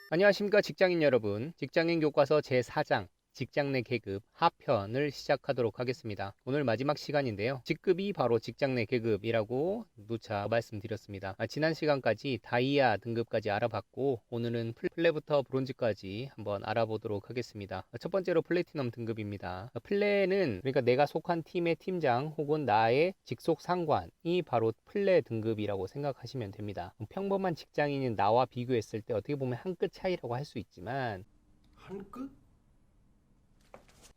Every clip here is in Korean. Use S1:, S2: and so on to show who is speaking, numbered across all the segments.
S1: 안녕하십니까 직장인 여러분. 직장인 교과서 제4장 직장 내 계급 하편을 시작하도록 하겠습니다. 오늘 마지막 시간인데요. 직급이 바로 직장 내 계급이라고 누차 말씀드렸습니다. 지난 시간까지 다이아 등급까지 알아봤고 오늘은 플레부터 브론즈까지 한번 알아보도록 하겠습니다. 첫 번째로 플래티넘 등급입니다. 플레는 그러니까 내가 속한 팀의 팀장 혹은 나의 직속 상관이 바로 플레 등급이라고 생각하시면 됩니다. 평범한 직장인인 나와 비교했을 때 어떻게 보면 한 끗 차이라고 할 수 있지만
S2: 한 끗?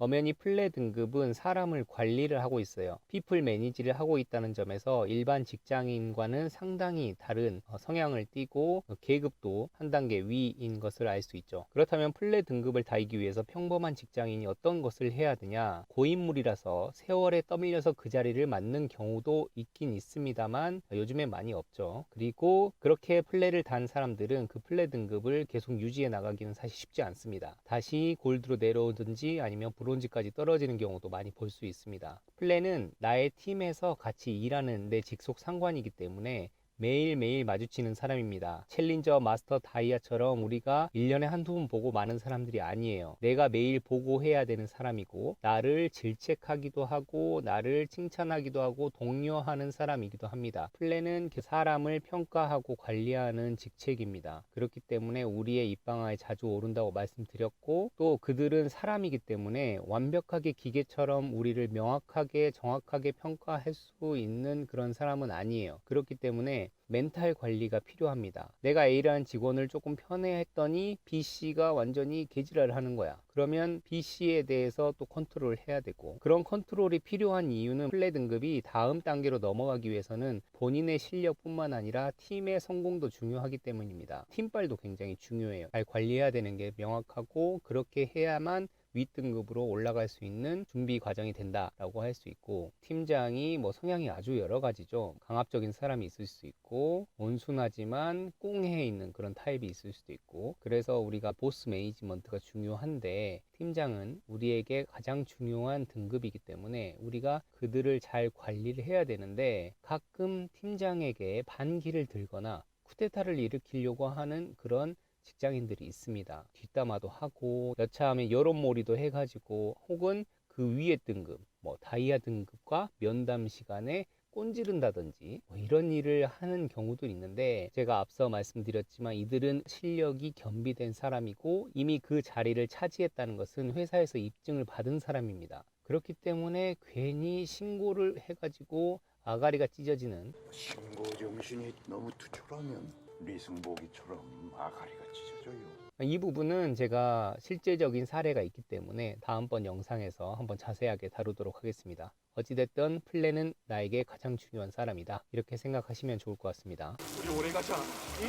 S1: 엄연히 플레 등급은 사람을 관리를 하고 있어요. 피플 매니지를 하고 있다는 점에서 일반 직장인과는 상당히 다른 성향을 띠고 계급도 한 단계 위인 것을 알 수 있죠. 그렇다면 플레 등급을 달기 위해서 평범한 직장인이 어떤 것을 해야 되냐? 고인물이라서 세월에 떠밀려서 그 자리를 맡는 경우도 있긴 있습니다만 요즘엔 많이 없죠. 그리고 그렇게 플레를 단 사람들은 그 플레 등급을 계속 유지해 나가기는 사실 쉽지 않습니다. 다시 골드로 내려오든지 아니면 브론즈까지 떨어지는 경우도 많이 볼 수 있습니다. 플레는 나의 팀에서 같이 일하는 내 직속 상관이기 때문에 매일매일 마주치는 사람입니다. 챌린저, 마스터, 다이아처럼 우리가 1년에 한두 번 보고 많은 사람들이 아니에요. 내가 매일 보고 해야 되는 사람이고 나를 질책하기도 하고 나를 칭찬하기도 하고 독려하는 사람이기도 합니다. 플레는 사람을 평가하고 관리하는 직책입니다. 그렇기 때문에 우리의 입방아에 자주 오른다고 말씀드렸고 또 그들은 사람이기 때문에 완벽하게 기계처럼 우리를 명확하게 정확하게 평가할 수 있는 그런 사람은 아니에요. 그렇기 때문에 멘탈 관리가 필요합니다. 내가 A라는 직원을 조금 편애했더니 B씨가 완전히 개지랄을 하는 거야. 그러면 B씨에 대해서 또 컨트롤을 해야 되고 그런 컨트롤이 필요한 이유는 플레 등급이 다음 단계로 넘어가기 위해서는 본인의 실력뿐만 아니라 팀의 성공도 중요하기 때문입니다. 팀빨도 굉장히 중요해요. 잘 관리해야 되는 게 명확하고 그렇게 해야만 윗등급으로 올라갈 수 있는 준비 과정이 된다라고 할 수 있고 팀장이 뭐 성향이 아주 여러 가지죠. 강압적인 사람이 있을 수 있고 온순하지만 꽁해 있는 그런 타입이 있을 수도 있고 그래서 우리가 보스 매니지먼트가 중요한데 팀장은 우리에게 가장 중요한 등급이기 때문에 우리가 그들을 잘 관리를 해야 되는데 가끔 팀장에게 반기를 들거나 쿠데타를 일으키려고 하는 그런 직장인들이 있습니다. 뒷담화도 하고 여차하면 여론몰이도 해가지고 혹은 그 위에 등급 뭐 다이아 등급과 면담 시간에 꼰지른다든지 뭐 이런 일을 하는 경우도 있는데 제가 앞서 말씀드렸지만 이들은 실력이 겸비된 사람이고 이미 그 자리를 차지했다는 것은 회사에서 입증을 받은 사람입니다. 그렇기 때문에 괜히 신고를 해가지고 아가리가 찢어지는
S2: 신고 정신이 너무 투철하면 리승복이처럼 아가리가 찢어져요.
S1: 이 부분은 제가 실제적인 사례가 있기 때문에 다음번 영상에서 한번 자세하게 다루도록 하겠습니다. 어찌됐든 플레는 나에게 가장 중요한 사람이다. 이렇게 생각하시면 좋을 것 같습니다.
S2: 우리 오래 가자. 응?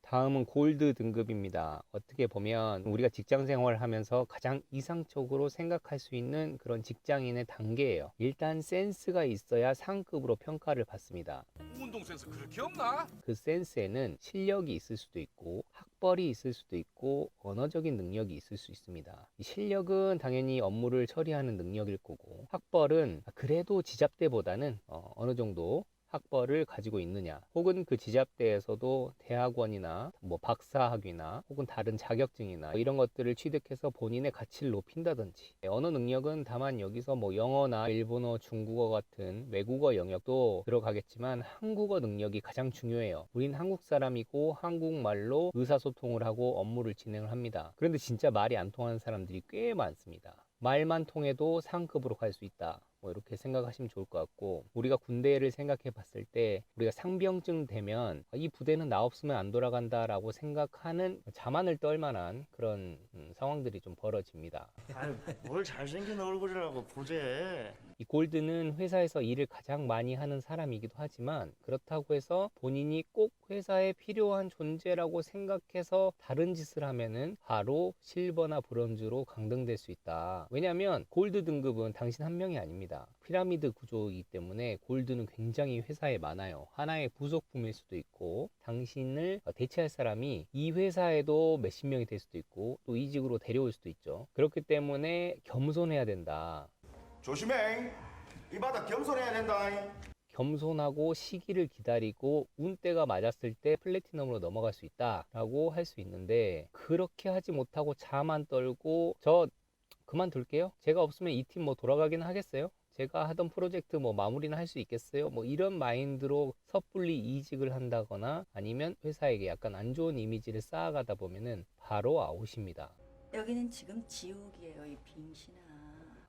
S1: 다음은 골드 등급입니다. 어떻게 보면 우리가 직장 생활을 하면서 가장 이상적으로 생각할 수 있는 그런 직장인의 단계예요. 일단 센스가 있어야 상급으로 평가를 받습니다.
S3: 운동 센스 그렇게 없나?
S1: 그 센스에는 실력이 있을 수도 있고 학벌이 있을 수도 있고 언어적인 능력이 있을 수 있습니다. 실력은 당연히 업무를 처리하는 능력일 거고 학벌은 그래도 지잡대보다는 어느 정도 학벌을 가지고 있느냐 혹은 그 지잡대에서도 대학원이나 뭐 박사학위나 혹은 다른 자격증이나 이런 것들을 취득해서 본인의 가치를 높인다든지 언어 능력은 다만 여기서 뭐 영어나 일본어, 중국어 같은 외국어 영역도 들어가겠지만 한국어 능력이 가장 중요해요. 우린 한국 사람이고 한국말로 의사소통을 하고 업무를 진행을 합니다. 그런데 진짜 말이 안 통하는 사람들이 꽤 많습니다. 말만 통해도 상급으로 갈 수 있다. 뭐 이렇게 생각하시면 좋을 것 같고 우리가 군대를 생각해 봤을 때 우리가 상병증 되면 이 부대는 나 없으면 안 돌아간다 라고 생각하는 자만을 떨 만한 그런 상황들이 좀 벌어집니다.
S4: 아유, 뭘 잘생긴 얼굴이라고 보재.
S1: 이 골드는 회사에서 일을 가장 많이 하는 사람이기도 하지만 그렇다고 해서 본인이 꼭 회사에 필요한 존재라고 생각해서 다른 짓을 하면은 바로 실버나 브론즈로 강등될 수 있다. 왜냐하면 골드 등급은 당신 한 명이 아닙니다. 피라미드 구조이기 때문에 골드는 굉장히 회사에 많아요. 하나의 부속품일 수도 있고 당신을 대체할 사람이 이 회사에도 몇십 명이 될 수도 있고 또 이직으로 데려올 수도 있죠. 그렇기 때문에 겸손해야 된다.
S2: 조심해. 이 바닥 겸손해야 된다.
S1: 겸손하고 시기를 기다리고 운때가 맞았을 때 플래티넘으로 넘어갈 수 있다라고 할 수 있는데, 그렇게 하지 못하고 자만 떨고 저 그만둘게요, 제가 없으면 이 팀 뭐 돌아가긴 하겠어요, 제가 하던 프로젝트 뭐 마무리는 할 수 있겠어요, 뭐 이런 마인드로 섣불리 이직을 한다거나 아니면 회사에게 약간 안 좋은 이미지를 쌓아가다 보면은 바로 아웃입니다.
S5: 여기는 지금 지옥이에요, 이 빙신아.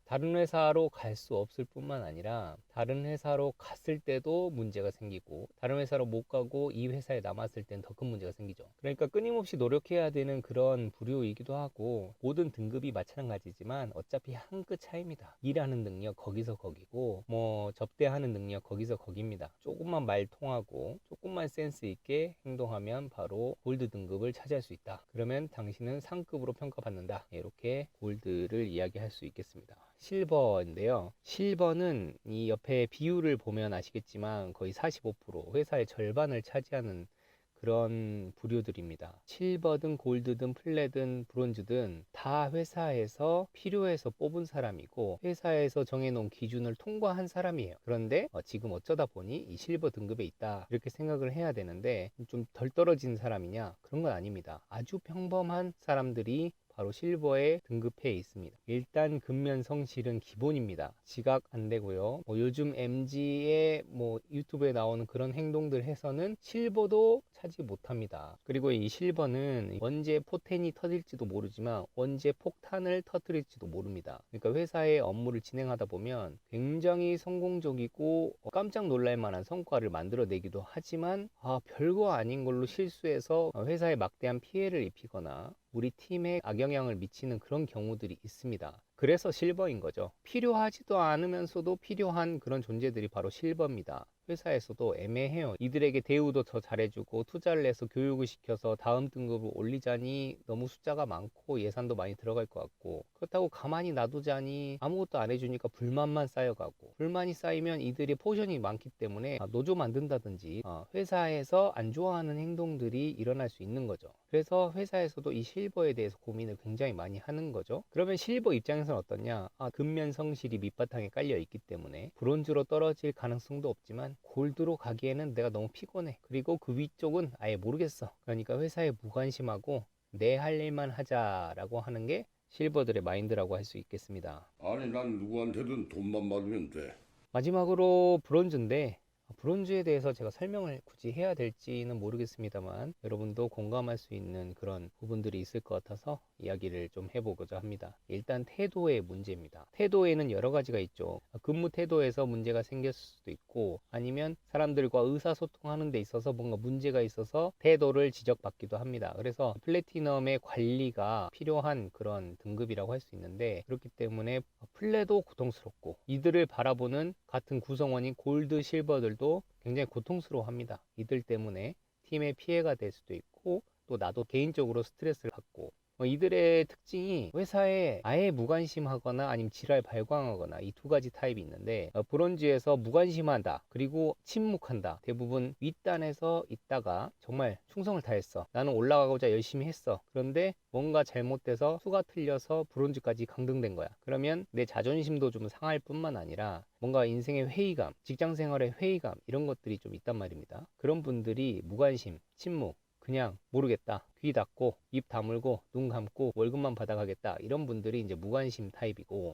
S1: 다른 회사로 갈 수 없을 뿐만 아니라 다른 회사로 갔을 때도 문제가 생기고, 다른 회사로 못 가고 이 회사에 남았을 땐 더 큰 문제가 생기죠. 그러니까 끊임없이 노력해야 되는 그런 부류이기도 하고, 모든 등급이 마찬가지지만 어차피 한 끗 차이입니다. 일하는 능력 거기서 거기고, 뭐 접대하는 능력 거기서 거기입니다. 조금만 말 통하고 조금만 센스 있게 행동하면 바로 골드 등급을 차지할 수 있다. 그러면 당신은 상급으로 평가받는다. 이렇게 골드를 이야기할 수 있겠습니다. 실버인데요. 실버는 이 옆에 비율을 보면 아시겠지만 거의 45%, 회사의 절반을 차지하는 그런 부류들입니다. 실버든 골드든 플래든 브론즈든 다 회사에서 필요해서 뽑은 사람이고, 회사에서 정해놓은 기준을 통과한 사람이에요. 그런데 지금 어쩌다 보니 이 실버 등급에 있다, 이렇게 생각을 해야 되는데, 좀 덜 떨어진 사람이냐? 그런 건 아닙니다. 아주 평범한 사람들이 바로 실버에 등급해 있습니다. 일단 근면 성실은 기본입니다. 지각 안 되고요. 요즘 MZ의 유튜브에 나오는 그런 행동들 해서는 실버도 차지 못합니다. 그리고 이 실버는 언제 포텐이 터질지도 모르지만 언제 폭탄을 터뜨릴지도 모릅니다. 그러니까 회사의 업무를 진행하다 보면 굉장히 성공적이고 깜짝 놀랄 만한 성과를 만들어내기도 하지만 별거 아닌 걸로 실수해서 회사에 막대한 피해를 입히거나 우리 팀에 악영향을 미치는 그런 경우들이 있습니다. 그래서 실버인 거죠. 필요하지도 않으면서도 필요한 그런 존재들이 바로 실버입니다. 회사에서도 애매해요. 이들에게 대우도 더 잘해주고 투자를 해서 교육을 시켜서 다음 등급을 올리자니 너무 숫자가 많고 예산도 많이 들어갈 것 같고, 그렇다고 가만히 놔두자니 아무것도 안 해주니까 불만만 쌓여가고, 불만이 쌓이면 이들이 포션이 많기 때문에 노조 만든다든지 회사에서 안 좋아하는 행동들이 일어날 수 있는 거죠. 그래서 회사에서도 이 실버에 대해서 고민을 굉장히 많이 하는 거죠. 그러면 실버 입장에서는 어떠냐? 근면 성실이 밑바탕에 깔려 있기 때문에 브론즈로 떨어질 가능성도 없지만 골드로 가기에는 내가 너무 피곤해, 그리고 그 위쪽은 아예 모르겠어, 그러니까 회사에 무관심하고 내 할 일만 하자라고 하는 게 실버들의 마인드라고 할 수 있겠습니다.
S6: 아니 난 누구한테든 돈만 받으면 돼.
S1: 마지막으로 브론즈인데, 브론즈에 대해서 제가 설명을 굳이 해야 될지는 모르겠습니다만 여러분도 공감할 수 있는 그런 부분들이 있을 것 같아서 이야기를 좀 해보고자 합니다. 일단 태도의 문제입니다. 태도에는 여러 가지가 있죠. 근무 태도에서 문제가 생겼을 수도 있고, 아니면 사람들과 의사소통하는 데 있어서 뭔가 문제가 있어서 태도를 지적받기도 합니다. 그래서 플래티넘의 관리가 필요한 그런 등급이라고 할 수 있는데, 그렇기 때문에 플래도 고통스럽고 이들을 바라보는 같은 구성원인 골드 실버들도 굉장히 고통스러워합니다. 이들 때문에 팀에 피해가 될 수도 있고, 또 나도 개인적으로 스트레스를 받고, 이들의 특징이 회사에 아예 무관심하거나 아니면 지랄 발광하거나 이 두 가지 타입이 있는데, 브론즈에서 무관심하다 그리고 침묵한다. 대부분 윗단에서 있다가 정말 충성을 다했어, 나는 올라가고자 열심히 했어, 그런데 뭔가 잘못돼서 수가 틀려서 브론즈까지 강등된 거야. 그러면 내 자존심도 좀 상할 뿐만 아니라 뭔가 인생의 회의감, 직장생활의 회의감, 이런 것들이 좀 있단 말입니다. 그런 분들이 무관심, 침묵, 그냥 모르겠다, 귀 닫고 입 다물고 눈 감고 월급만 받아가겠다, 이런 분들이 이제 무관심 타입이고,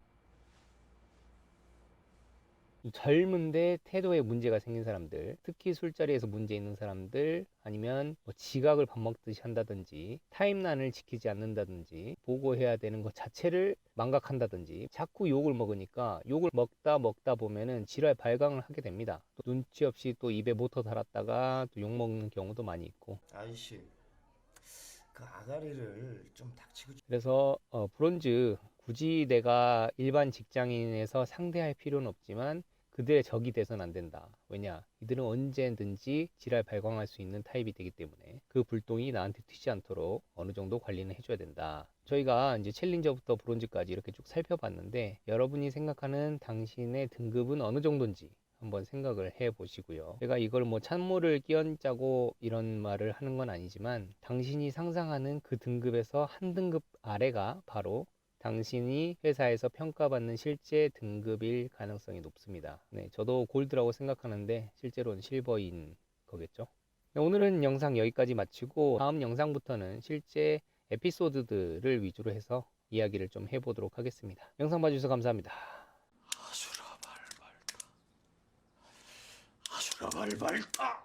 S1: 젊은데 태도에 문제가 생긴 사람들, 특히 술자리에서 문제 있는 사람들, 아니면 지각을 밥 먹듯이 한다든지 타임란을 지키지 않는다든지 보고해야 되는 것 자체를 망각한다든지 자꾸 욕을 먹으니까 욕을 먹다 보면은 지랄 발광을 하게 됩니다. 또 눈치 없이 또 입에 모터 달았다가 또 욕 먹는 경우도 많이 있고.
S4: 아이씨, 그 아가리를 좀 닥치고.
S1: 그래서 브론즈 굳이 내가 일반 직장인에서 상대할 필요는 없지만 그들의 적이 돼서는 안 된다. 왜냐? 이들은 언제든지 지랄 발광할 수 있는 타입이 되기 때문에 그 불똥이 나한테 튀지 않도록 어느 정도 관리는 해줘야 된다. 저희가 이제 챌린저부터 브론즈까지 이렇게 쭉 살펴봤는데, 여러분이 생각하는 당신의 등급은 어느 정도인지 한번 생각을 해 보시고요. 제가 이걸 찬모를 끼얹자고 이런 말을 하는 건 아니지만, 당신이 상상하는 그 등급에서 한 등급 아래가 바로 당신이 회사에서 평가받는 실제 등급일 가능성이 높습니다. 네, 저도 골드라고 생각하는데 실제로는 실버인 거겠죠. 네, 오늘은 영상 여기까지 마치고 다음 영상부터는 실제 에피소드들을 위주로 해서 이야기를 좀 해보도록 하겠습니다. 영상 봐주셔서 감사합니다.
S2: 아수라 발발타.